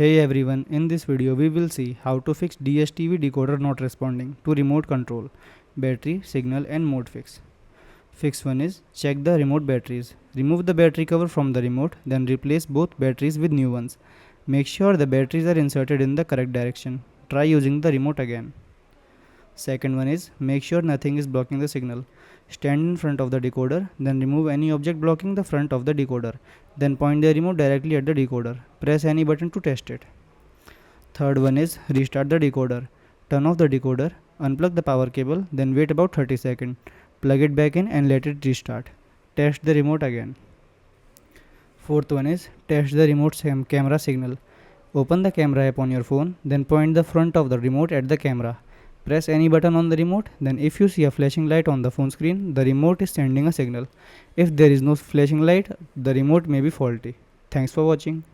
Hey everyone, in this video we will see how to fix DStv decoder not responding to remote control, battery, signal and mode fix. Fix 1 is check the remote batteries. Remove the battery cover from the remote, then replace both batteries with new ones. Make sure the batteries are inserted in the correct direction. Try using the remote again. Second one is make sure nothing is blocking the signal. Stand in front of the decoder, then remove any object blocking the front of the decoder. Then point the remote directly at the decoder. Press any button to test it. Third one is restart the decoder. Turn off the decoder, unplug the power cable, then wait about 30 seconds. Plug it back in and let it restart. Test the remote again. Fourth one is test the remote camera signal. Open the camera app on your phone, then point the front of the remote at the camera. Press any button on the remote, then if you see a flashing light on the phone screen, the remote is sending a signal. If there is no flashing light, the remote may be faulty. Thanks for watching.